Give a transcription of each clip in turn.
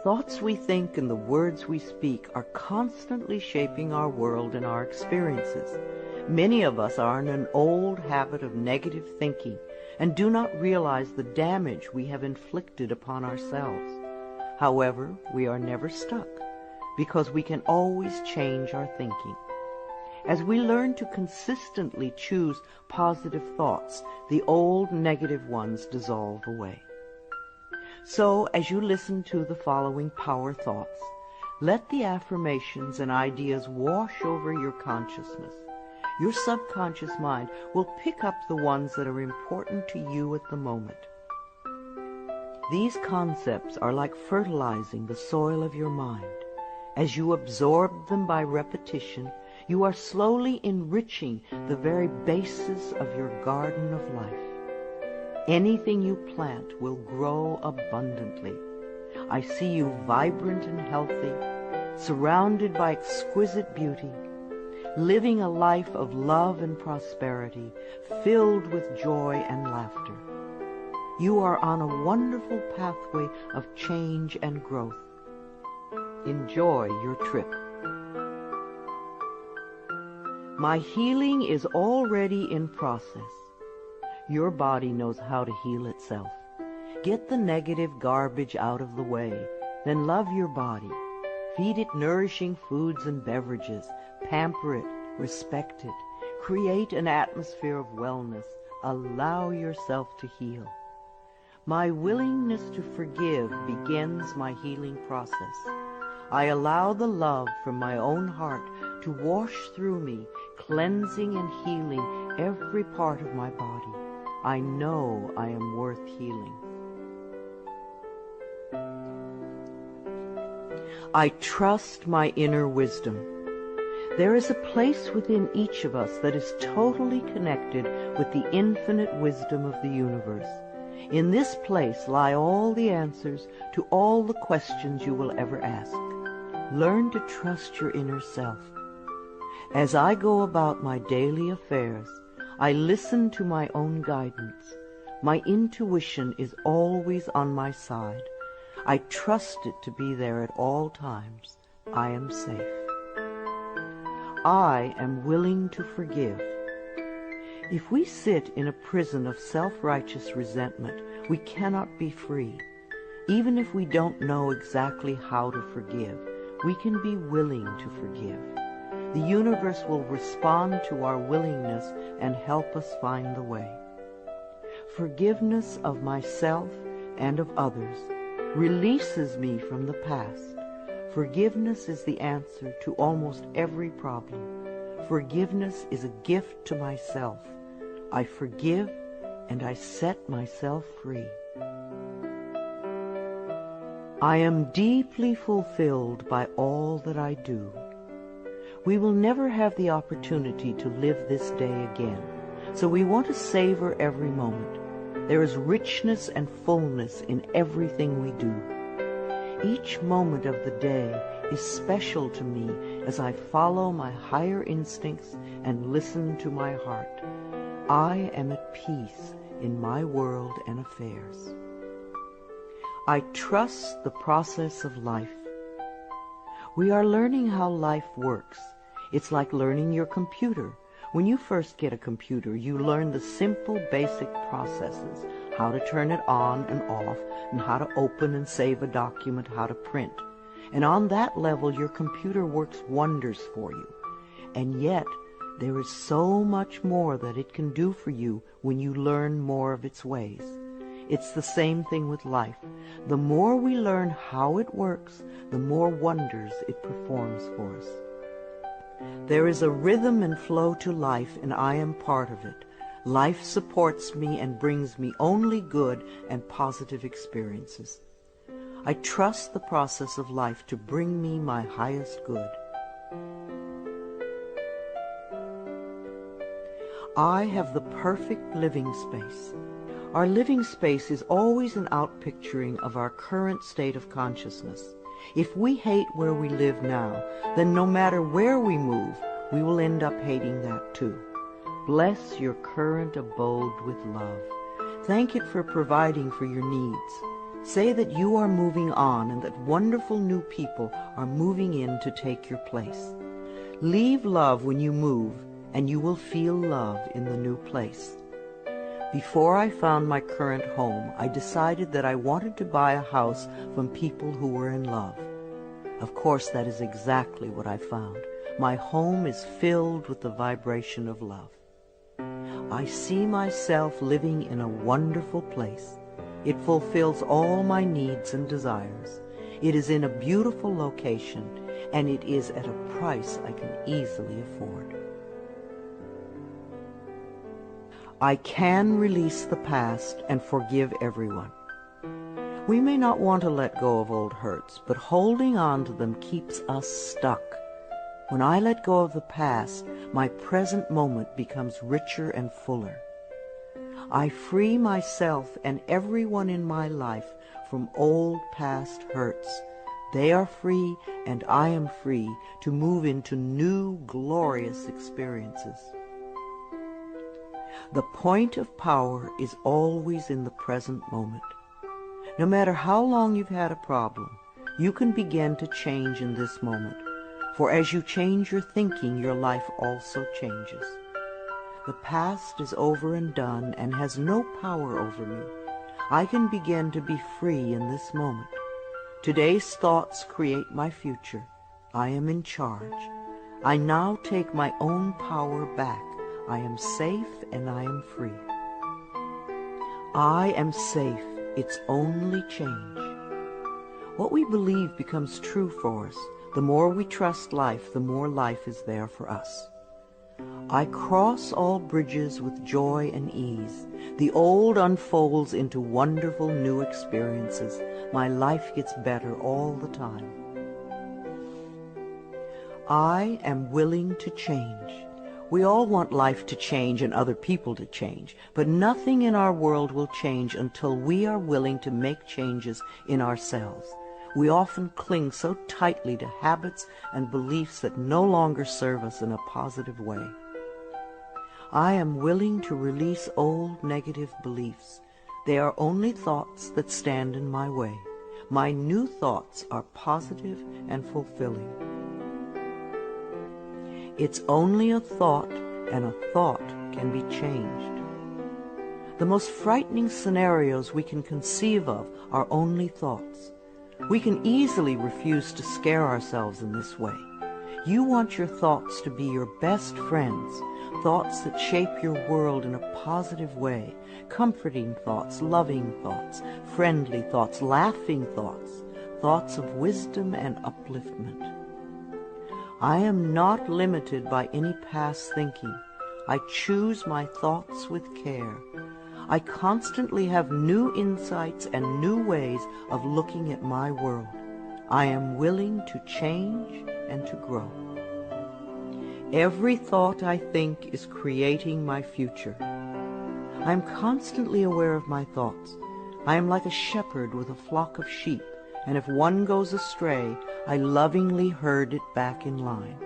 thoughts we think and the words we speak are constantly shaping our world and our experiences. Many of us are in an old habit of negative thinking and do not realize the damage we have inflicted upon ourselves. However, we are never stuck because we can always change our thinking. As we learn to consistently choose positive thoughts, the old negative ones dissolve away. So, as you listen to the following power thoughts, let the affirmations and ideas wash over your consciousness. Your subconscious mind will pick up the ones that are important to you at the moment. These concepts are like fertilizing the soil of your mind. As you absorb them by repetition, you are slowly enriching the very basis of your garden of life. Anything you plant will grow abundantly. I see you vibrant and healthy, surrounded by exquisite beauty, living a life of love and prosperity, filled with joy and laughter. You are on a wonderful pathway of change and growth. Enjoy your trip. My healing is already in process. Your body knows how to heal itself. Get the negative garbage out of the way, then love your body. Feed it nourishing foods and beverages. Pamper it, respect it. Create an atmosphere of wellness. Allow yourself to heal. My willingness to forgive begins my healing process. I allow the love from my own heart to wash through me, cleansing and healing every part of my body. I know I am worth healing. I trust my inner wisdom. There is a place within each of us that is totally connected with the infinite wisdom of the universe. In this place lie all the answers to all the questions you will ever ask. Learn to trust your inner self. As I go about my daily affairs, I listen to my own guidance. My intuition is always on my side. I trust it to be there at all times. I am safe. I am willing to forgive. If we sit in a prison of self-righteous resentment, we cannot be free. Even if we don't know exactly how to forgive, we can be willing to forgive. The universe will respond to our willingness and help us find the way. Forgiveness of myself and of others releases me from the past. Forgiveness is the answer to almost every problem. Forgiveness is a gift to myself. I forgive and I set myself free. I am deeply fulfilled by all that I do. We will never have the opportunity to live this day again, so we want to savor every moment. There is richness and fullness in everything we do. Each moment of the day is special to me as I follow my higher instincts and listen to my heart. I am at peace in my world and affairs. I trust the process of life. We are learning how life works. It's like learning your computer. When you first get a computer, you learn the simple, basic processes, how to turn it on and off, and how to open and save a document, how to print. And on that level, your computer works wonders for you. And yet, there is so much more that it can do for you when you learn more of its ways. It's the same thing with life. The more we learn how it works, the more wonders it performs for us. There is a rhythm and flow to life, and I am part of it. Life supports me and brings me only good and positive experiences. I trust the process of life to bring me my highest good. I have the perfect living space. Our living space is always an outpicturing of our current state of consciousness. If we hate where we live now, then no matter where we move, we will end up hating that too. Bless your current abode with love. Thank it for providing for your needs. Say that you are moving on and that wonderful new people are moving in to take your place. Leave love when you move, and you will feel love in the new place. Before I found my current home, I decided that I wanted to buy a house from people who were in love. Of course, that is exactly what I found. My home is filled with the vibration of love. I see myself living in a wonderful place. It fulfills all my needs and desires. It is in a beautiful location, and it is at a price I can easily afford. I can release the past and forgive everyone. We may not want to let go of old hurts, but holding on to them keeps us stuck. When I let go of the past, my present moment becomes richer and fuller. I free myself and everyone in my life from old past hurts. They are free, and I am free to move into new, glorious experiences. The point of power is always in the present moment. No matter how long you've had a problem, you can begin to change in this moment. For as you change your thinking, your life also changes. The past is over and done and has no power over me. I can begin to be free in this moment. Today's thoughts create my future. I am in charge. I now take my own power back. I am safe and I am free. I am safe. It's only change. What we believe becomes true for us. The more we trust life, the more life is there for us. I cross all bridges with joy and ease. The old unfolds into wonderful new experiences. My life gets better all the time. I am willing to change. We all want life to change and other people to change, but nothing in our world will change until we are willing to make changes in ourselves. We often cling so tightly to habits and beliefs that no longer serve us in a positive way. I am willing to release old negative beliefs. They are only thoughts that stand in my way. My new thoughts are positive and fulfilling. It's only a thought, and a thought can be changed. The most frightening scenarios we can conceive of are only thoughts. We can easily refuse to scare ourselves in this way. You want your thoughts to be your best friends, thoughts that shape your world in a positive way, comforting thoughts, loving thoughts, friendly thoughts, laughing thoughts, thoughts of wisdom and upliftment. I am not limited by any past thinking. I choose my thoughts with care. I constantly have new insights and new ways of looking at my world. I am willing to change and to grow. Every thought I think is creating my future. I am constantly aware of my thoughts. I am like a shepherd with a flock of sheep, and if one goes astray, I lovingly herd it back in line.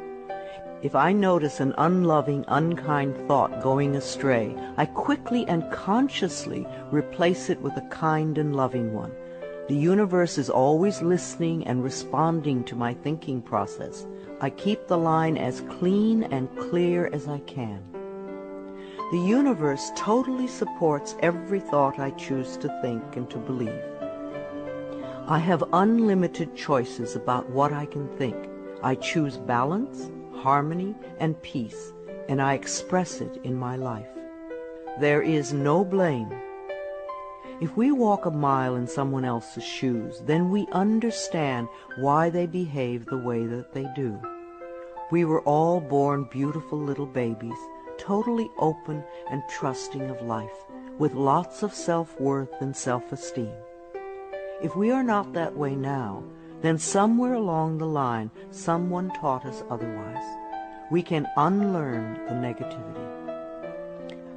If I notice an unloving, unkind thought going astray, I quickly and consciously replace it with a kind and loving one. The universe is always listening and responding to my thinking process. I keep the line as clean and clear as I can. The universe totally supports every thought I choose to think and to believe. I have unlimited choices about what I can think. I choose balance, harmony, and peace, and I express it in my life. There is no blame. If we walk a mile in someone else's shoes, then we understand why they behave the way that they do. We were all born beautiful little babies, totally open and trusting of life, with lots of self-worth and self-esteem. If we are not that way now, then somewhere along the line, someone taught us otherwise. We can unlearn the negativity.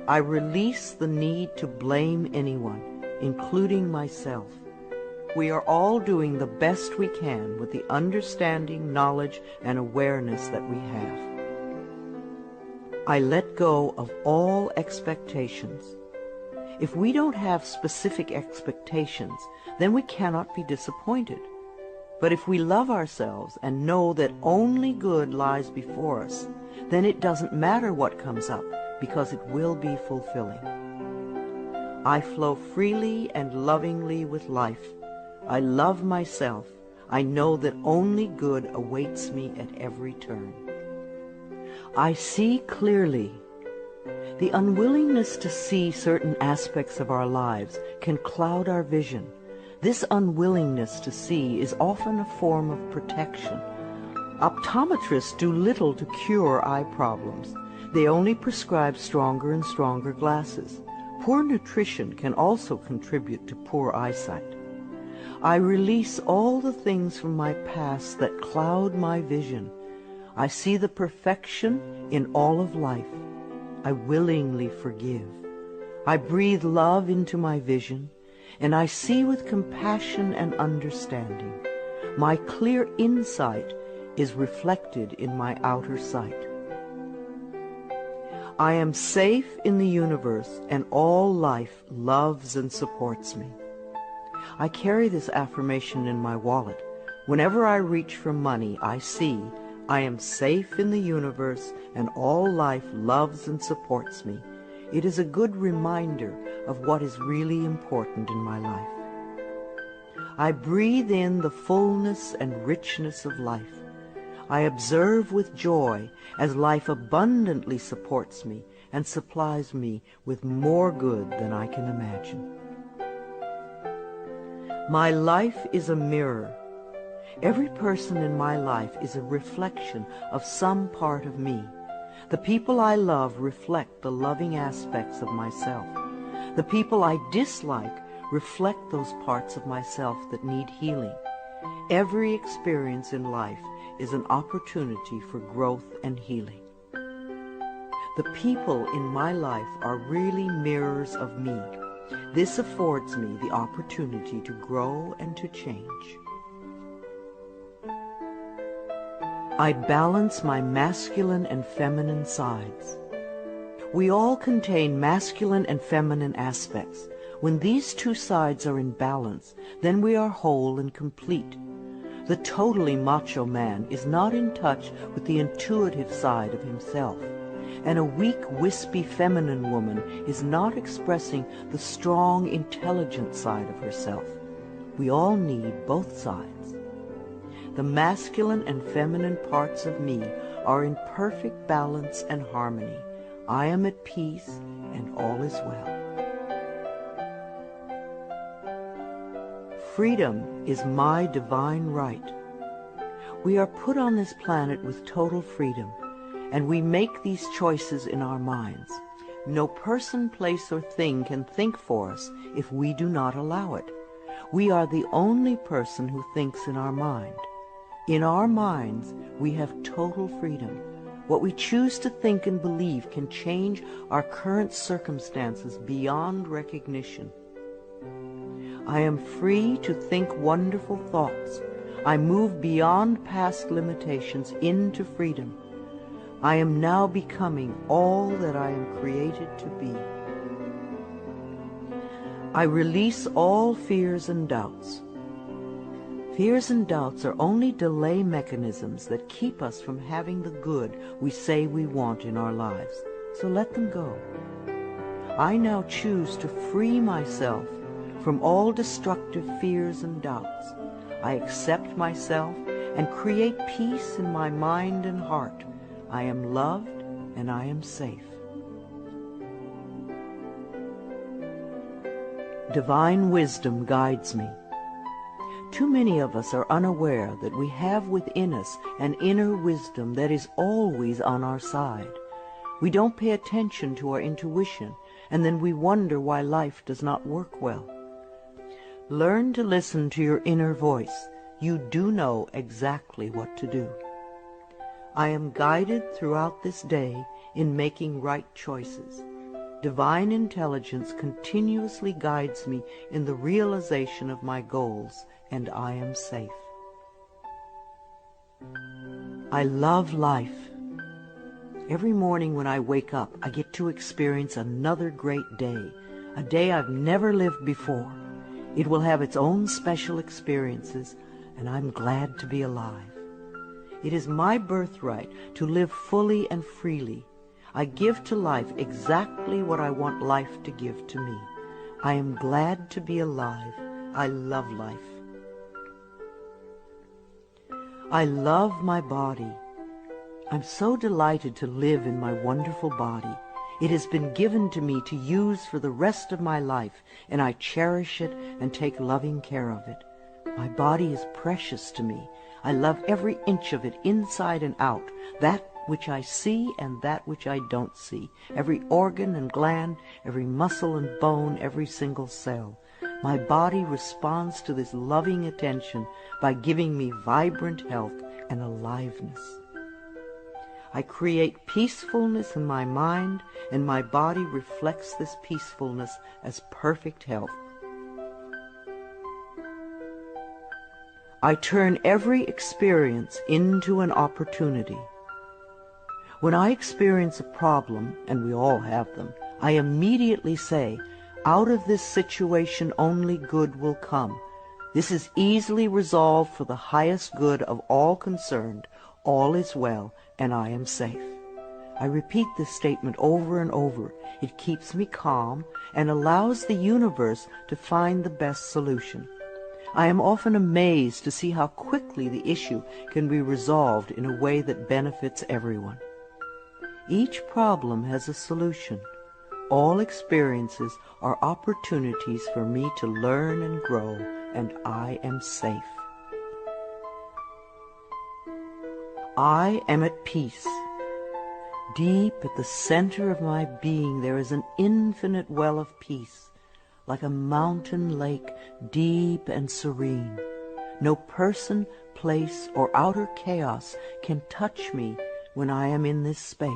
I release the need to blame anyone, including myself. We are all doing the best we can with the understanding, knowledge, and awareness that we have. I let go of all expectations. If we don't have specific expectations, then we cannot be disappointed. But if we love ourselves and know that only good lies before us, then it doesn't matter what comes up, because it will be fulfilling. I flow freely and lovingly with life. I love myself. I know that only good awaits me at every turn. I see clearly. The unwillingness to see certain aspects of our lives can cloud our vision. This unwillingness to see is often a form of protection. Optometrists do little to cure eye problems. They only prescribe stronger and stronger glasses. Poor nutrition can also contribute to poor eyesight. I release all the things from my past that cloud my vision. I see the perfection in all of life. I willingly forgive. I breathe love into my vision, and I see with compassion and understanding. My clear insight is reflected in my outer sight. I am safe in the universe, and all life loves and supports me. I carry this affirmation in my wallet. Whenever I reach for money, I see, I am safe in the universe, and all life loves and supports me. It is a good reminder of what is really important in my life. I breathe in the fullness and richness of life. I observe with joy as life abundantly supports me and supplies me with more good than I can imagine. My life is a mirror. Every person in my life is a reflection of some part of me. The people I love reflect the loving aspects of myself. The people I dislike reflect those parts of myself that need healing. Every experience in life is an opportunity for growth and healing. The people in my life are really mirrors of me. This affords me the opportunity to grow and to change. I balance my masculine and feminine sides. We all contain masculine and feminine aspects. When these two sides are in balance, then we are whole and complete. The totally macho man is not in touch with the intuitive side of himself, and a weak, wispy feminine woman is not expressing the strong, intelligent side of herself. We all need both sides. The masculine and feminine parts of me are in perfect balance and harmony. I am at peace, and all is well. Freedom is my divine right. We are put on this planet with total freedom, and we make these choices in our minds. No person, place, or thing can think for us if we do not allow it. We are the only person who thinks in our mind. In our minds, we have total freedom. What we choose to think and believe can change our current circumstances beyond recognition. I am free to think wonderful thoughts. I move beyond past limitations into freedom. I am now becoming all that I am created to be. I release all fears and doubts. Fears and doubts are only delay mechanisms that keep us from having the good we say we want in our lives. So let them go. I now choose to free myself from all destructive fears and doubts. I accept myself and create peace in my mind and heart. I am loved and I am safe. Divine wisdom guides me. Too many of us are unaware that we have within us an inner wisdom that is always on our side. We don't pay attention to our intuition, and then we wonder why life does not work well. Learn to listen to your inner voice. You do know exactly what to do. I am guided throughout this day in making right choices. Divine intelligence continuously guides me in the realization of my goals, and I am safe. I love life. Every morning when I wake up, I get to experience another great day. a day I've never lived before. It will have its own special experiences, and I'm glad to be alive. It is my birthright to live fully and freely. I give to life exactly what I want life to give to me. I am glad to be alive. I love life. I love my body. I'm so delighted to live in my wonderful body. It has been given to me to use for the rest of my life, and I cherish it and take loving care of it. My body is precious to me. I love every inch of it, inside and out, that which I see and that which I don't see, every organ and gland, every muscle and bone, every single cell. My body responds to this loving attention by giving me vibrant health and aliveness. I create peacefulness in my mind, and my body reflects this peacefulness as perfect health. I turn every experience into an opportunity. When I experience a problem, and we all have them, I immediately say, out of this situation only good will come. This is easily resolved for the highest good of all concerned. All is well, and I am safe. I repeat this statement over and over. It keeps me calm and allows the universe to find the best solution. I am often amazed to see how quickly the issue can be resolved in a way that benefits everyone. Each problem has a solution. All experiences are opportunities for me to learn and grow, and I am safe. I am at peace. Deep at the center of my being there is an infinite well of peace, like a mountain lake, deep and serene. No person, place, or outer chaos can touch me when I am in this space.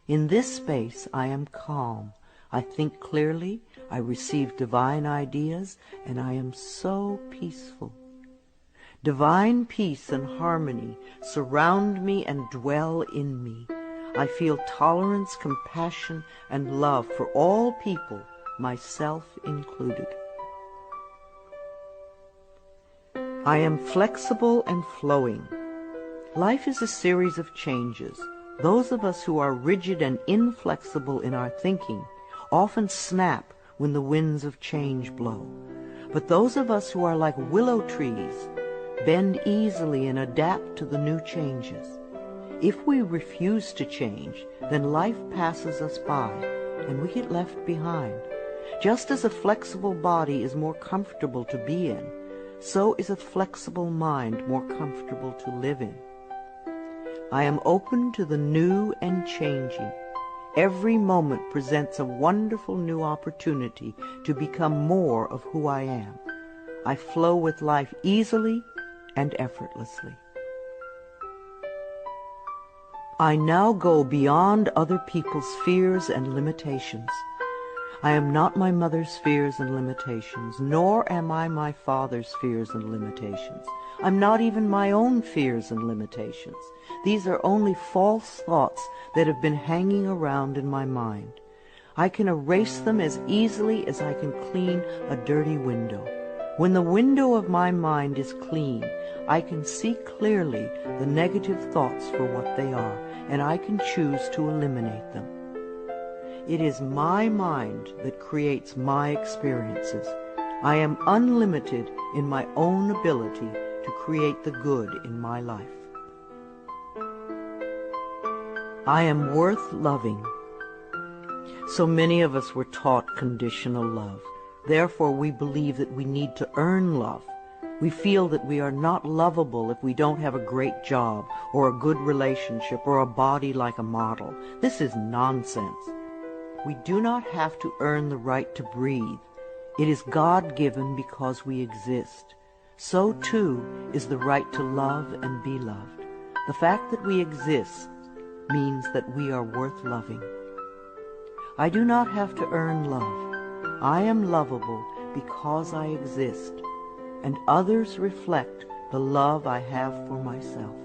In this space I am calm. I think clearly, I receive divine ideas, and I am so peaceful. Divine peace and harmony surround me and dwell in me. I feel tolerance, compassion, and love for all people, myself included. I am flexible and flowing. Life is a series of changes. Those of us who are rigid and inflexible in our thinking often snap when the winds of change blow. But those of us who are like willow trees bend easily and adapt to the new changes. If we refuse to change, then life passes us by and we get left behind. Just as a flexible body is more comfortable to be in, so is a flexible mind more comfortable to live in. I am open to the new and changing. Every moment presents a wonderful new opportunity to become more of who I am. I flow with life easily and effortlessly. I now go beyond other people's fears and limitations. I am not my mother's fears and limitations, nor am I my father's fears and limitations. I'm not even my own fears and limitations. These are only false thoughts that have been hanging around in my mind. I can erase them as easily as I can clean a dirty window. When the window of my mind is clean, I can see clearly the negative thoughts for what they are, and I can choose to eliminate them. It is my mind that creates my experiences. I am unlimited in my own ability to create the good in my life. I am worth loving. So many of us were taught conditional love. Therefore, we believe that we need to earn love. We feel that we are not lovable if we don't have a great job or a good relationship or a body like a model. This is nonsense. We do not have to earn the right to breathe. It is God-given because we exist. So, too, is the right to love and be loved. The fact that we exist means that we are worth loving. I do not have to earn love. I am lovable because I exist, and others reflect the love I have for myself.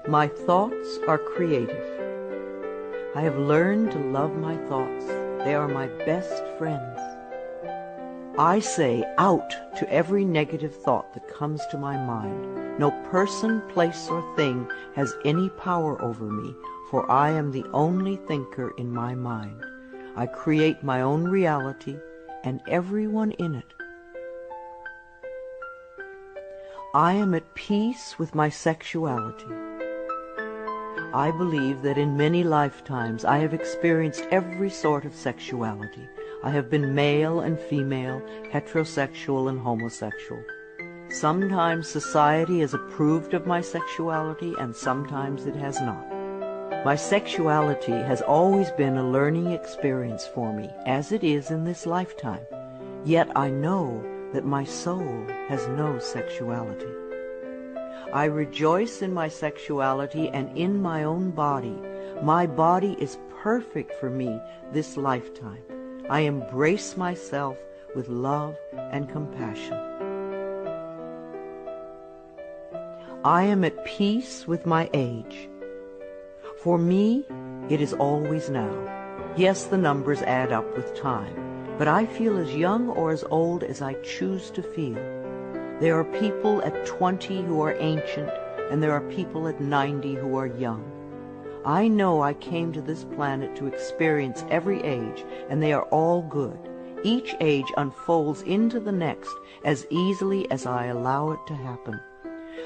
My thoughts are creative. I have learned to love my thoughts. They are my best friends. I say out to every negative thought that comes to my mind. No person, place, or thing has any power over me, for I am the only thinker in my mind. I create my own reality and everyone in it. I am at peace with my sexuality. I believe that in many lifetimes I have experienced every sort of sexuality. I have been male and female, heterosexual and homosexual. Sometimes society has approved of my sexuality and sometimes it has not. My sexuality has always been a learning experience for me, as it is in this lifetime. Yet I know that my soul has no sexuality. I rejoice in my sexuality and in my own body. My body is perfect for me this lifetime. I embrace myself with love and compassion. I am at peace with my age. For me, it is always now. Yes, the numbers add up with time, but I feel as young or as old as I choose to feel. There are people at 20 who are ancient, and there are people at 90 who are young. I know I came to this planet to experience every age, and they are all good. Each age unfolds into the next as easily as I allow it to happen.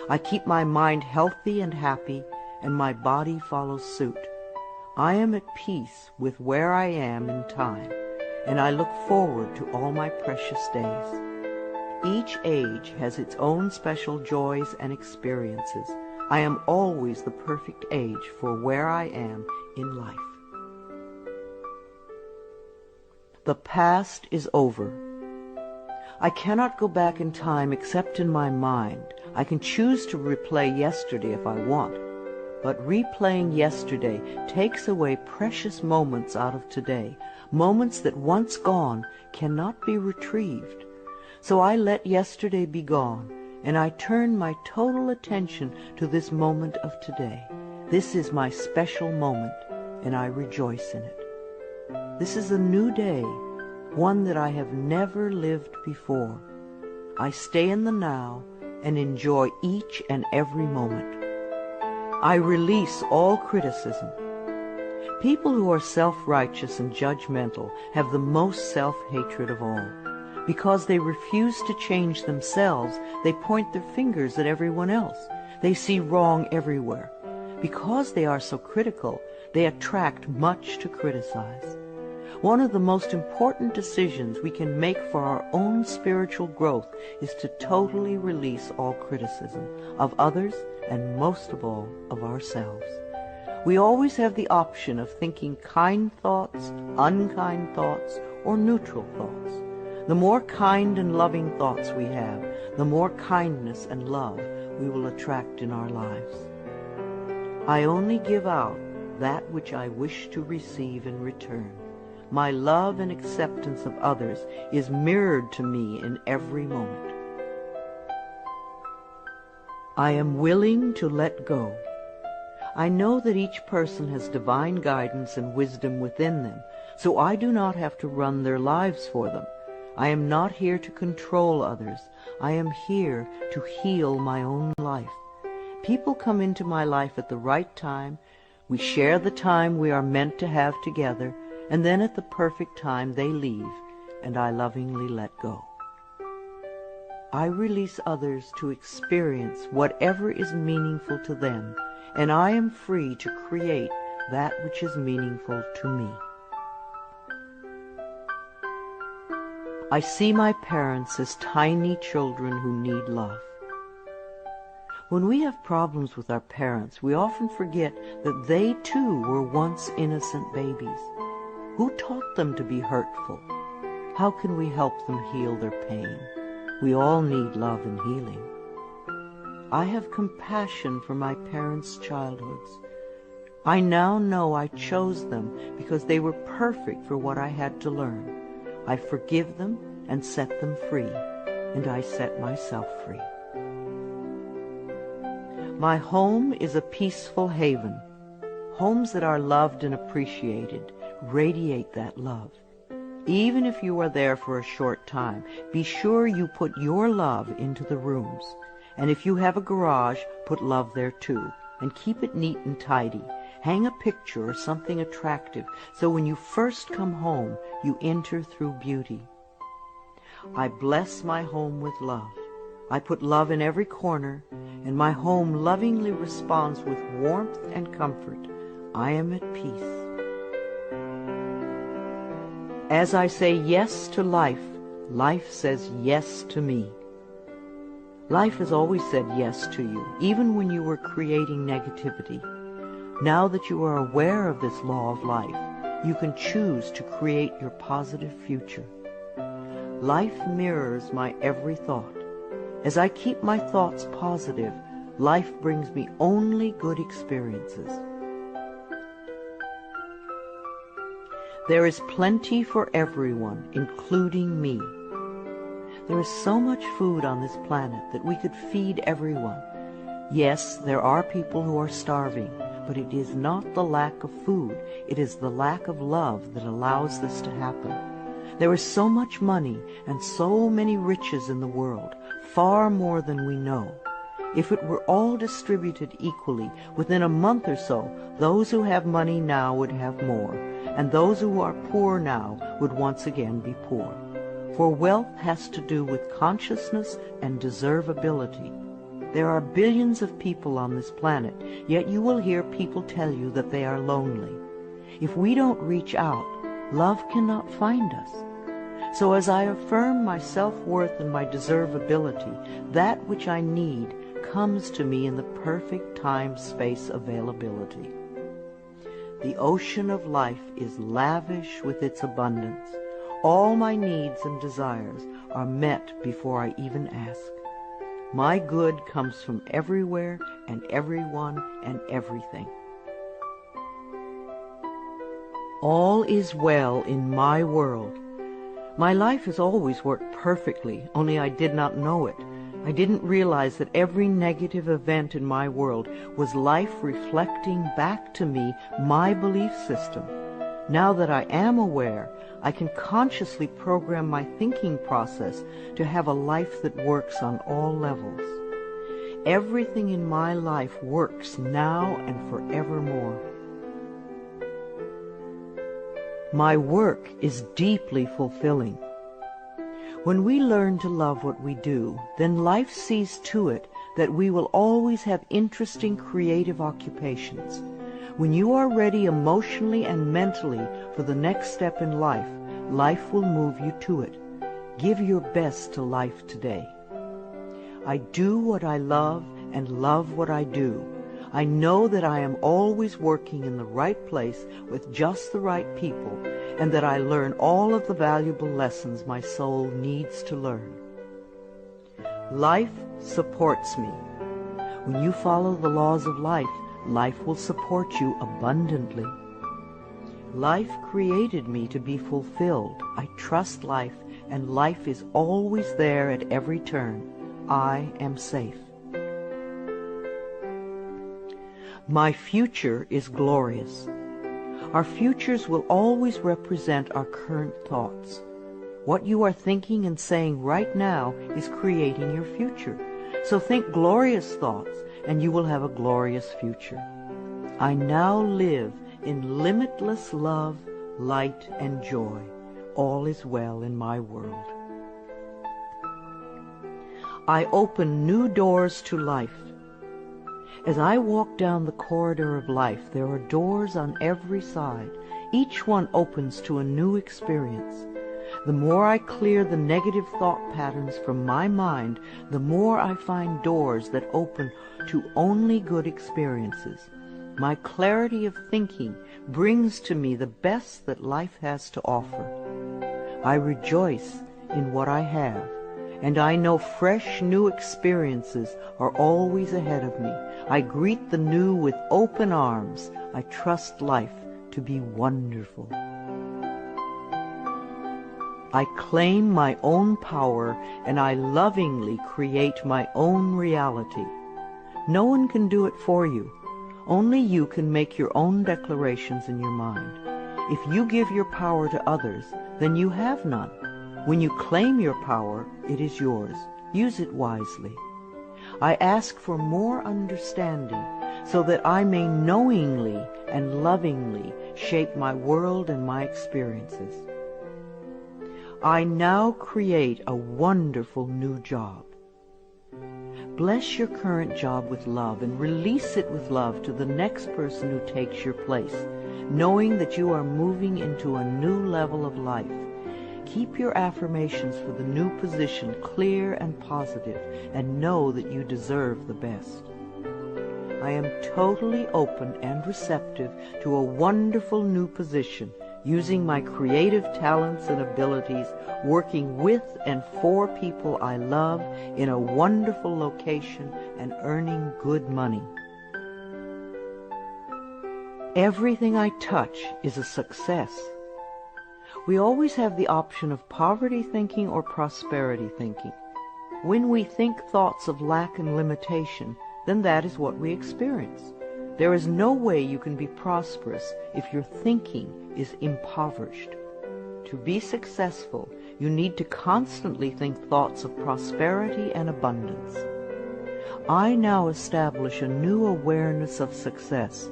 I keep my mind healthy and happy, and my body follows suit. I am at peace with where I am in time, and I look forward to all my precious days. Each age has its own special joys and experiences. I am always the perfect age for where I am in life. The past is over. I cannot go back in time except in my mind. I can choose to replay yesterday if I want, but replaying yesterday takes away precious moments out of today, moments that once gone cannot be retrieved. So I let yesterday be gone, and I turn my total attention to this moment of today. This is my special moment, and I rejoice in it. This is a new day, one that I have never lived before. I stay in the now and enjoy each and every moment. I release all criticism. People who are self-righteous and judgmental have the most self-hatred of all. Because they refuse to change themselves, they point their fingers at everyone else. They see wrong everywhere. Because they are so critical, they attract much to criticize. One of the most important decisions we can make for our own spiritual growth is to totally release all criticism of others and most of all of ourselves. We always have the option of thinking kind thoughts, unkind thoughts, or neutral thoughts. The more kind and loving thoughts we have, the more kindness and love we will attract in our lives. I only give out that which I wish to receive in return. My love and acceptance of others is mirrored to me in every moment. I am willing to let go. I know that each person has divine guidance and wisdom within them, so I do not have to run their lives for them. I am not here to control others. I am here to heal my own life. People come into my life at the right time. We share the time we are meant to have together, and then at the perfect time they leave, and I lovingly let go. I release others to experience whatever is meaningful to them, and I am free to create that which is meaningful to me. I see my parents as tiny children who need love. When we have problems with our parents, we often forget that they too were once innocent babies. Who taught them to be hurtful? How can we help them heal their pain? We all need love and healing. I have compassion for my parents' childhoods. I now know I chose them because they were perfect for what I had to learn. I forgive them and set them free, and I set myself free. My home is a peaceful haven. Homes that are loved and appreciated radiate that love. Even if you are there for a short time, be sure you put your love into the rooms. And if you have a garage, put love there too, and keep it neat and tidy. Hang a picture or something attractive, so when you first come home, you enter through beauty. I bless my home with love. I put love in every corner, and my home lovingly responds with warmth and comfort. I am at peace. As I say yes to life, life says yes to me. Life has always said yes to you, even when you were creating negativity. Now that you are aware of this law of life, you can choose to create your positive future. Life mirrors my every thought. As I keep my thoughts positive, life brings me only good experiences. There is plenty for everyone, including me. There is so much food on this planet that we could feed everyone. Yes, there are people who are starving, but it is not the lack of food, it is the lack of love that allows this to happen. There is so much money and so many riches in the world, far more than we know. If it were all distributed equally, within a month or so, those who have money now would have more, and those who are poor now would once again be poor. For wealth has to do with consciousness and deservability. There are billions of people on this planet, yet you will hear people tell you that they are lonely. If we don't reach out, love cannot find us. So as I affirm my self-worth and my deservability, that which I need comes to me in the perfect time-space availability. The ocean of life is lavish with its abundance. All my needs and desires are met before I even ask. My good comes from everywhere and everyone and everything. All is well in my world. My life has always worked perfectly, only I did not know it. I didn't realize that every negative event in my world was life reflecting back to me my belief system. Now that I am aware, I can consciously program my thinking process to have a life that works on all levels. Everything in my life works now and forevermore. My work is deeply fulfilling. When we learn to love what we do, then life sees to it that we will always have interesting creative occupations. When you are ready emotionally and mentally for the next step in life, life will move you to it. Give your best to life today. I do what I love and love what I do. I know that I am always working in the right place with just the right people, and that I learn all of the valuable lessons my soul needs to learn. Life supports me. When you follow the laws of life, life will support you abundantly. Life created me to be fulfilled. I trust life, and life is always there at every turn. I am safe. My future is glorious. Our futures will always represent our current thoughts. What you are thinking and saying right now is creating your future. So think glorious thoughts, and you will have a glorious future. I now live in limitless love, light, and joy. All is well in my world. I open new doors to life. As I walk down the corridor of life, there are doors on every side. Each one opens to a new experience. The more I clear the negative thought patterns from my mind, the more I find doors that open to only good experiences. My clarity of thinking brings to me the best that life has to offer. I rejoice in what I have, and I know fresh new experiences are always ahead of me. I greet the new with open arms. I trust life to be wonderful. I claim my own power, and I lovingly create my own reality. No one can do it for you. Only you can make your own declarations in your mind. If you give your power to others, then you have none. When you claim your power, it is yours. Use it wisely. I ask for more understanding so that I may knowingly and lovingly shape my world and my experiences. I now create a wonderful new job. Bless your current job with love and release it with love to the next person who takes your place, knowing that you are moving into a new level of life. Keep your affirmations for the new position clear and positive, and know that you deserve the best. I am totally open and receptive to a wonderful new position, using my creative talents and abilities, working with and for people I love in a wonderful location and earning good money. Everything I touch is a success. We always have the option of poverty thinking or prosperity thinking. When we think thoughts of lack and limitation, then that is what we experience. There is no way you can be prosperous if your thinking is impoverished. To be successful, you need to constantly think thoughts of prosperity and abundance. I now establish a new awareness of success.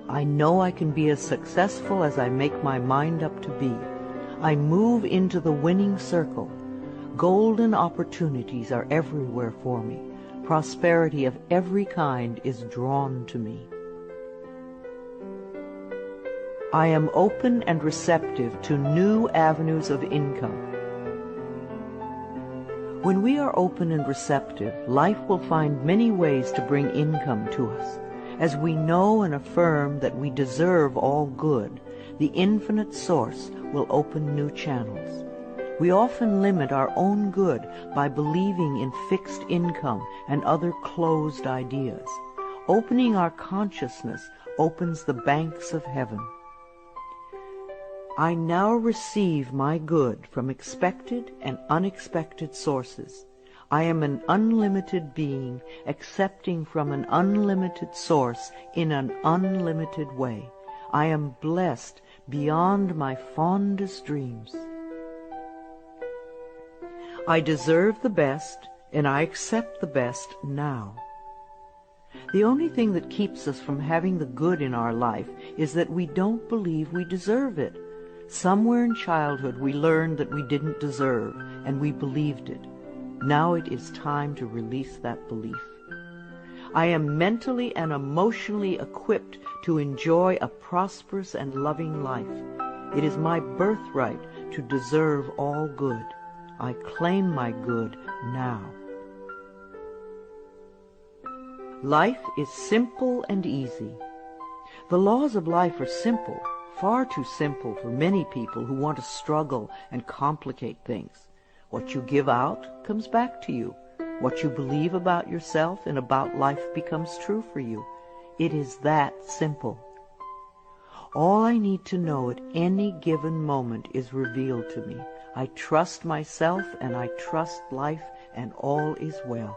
I know I can be as successful as I make my mind up to be. I move into the winning circle. Golden opportunities are everywhere for me. Prosperity of every kind is drawn to me. I am open and receptive to new avenues of income. When we are open and receptive, life will find many ways to bring income to us. As we know and affirm that we deserve all good, the infinite source will open new channels. We often limit our own good by believing in fixed income and other closed ideas. Opening our consciousness opens the banks of heaven. I now receive my good from expected and unexpected sources. I am an unlimited being, accepting from an unlimited source in an unlimited way. I am blessed beyond my fondest dreams. I deserve the best, and I accept the best now. The only thing that keeps us from having the good in our life is that we don't believe we deserve it. Somewhere in childhood we learned that we didn't deserve, and we believed it. Now it is time to release that belief. I am mentally and emotionally equipped to enjoy a prosperous and loving life. It is my birthright to deserve all good. I claim my good now. Life is simple and easy. The laws of life are simple, far too simple for many people who want to struggle and complicate things. What you give out comes back to you. What you believe about yourself and about life becomes true for you. It is that simple. All I need to know at any given moment is revealed to me. I trust myself and I trust life, and all is well.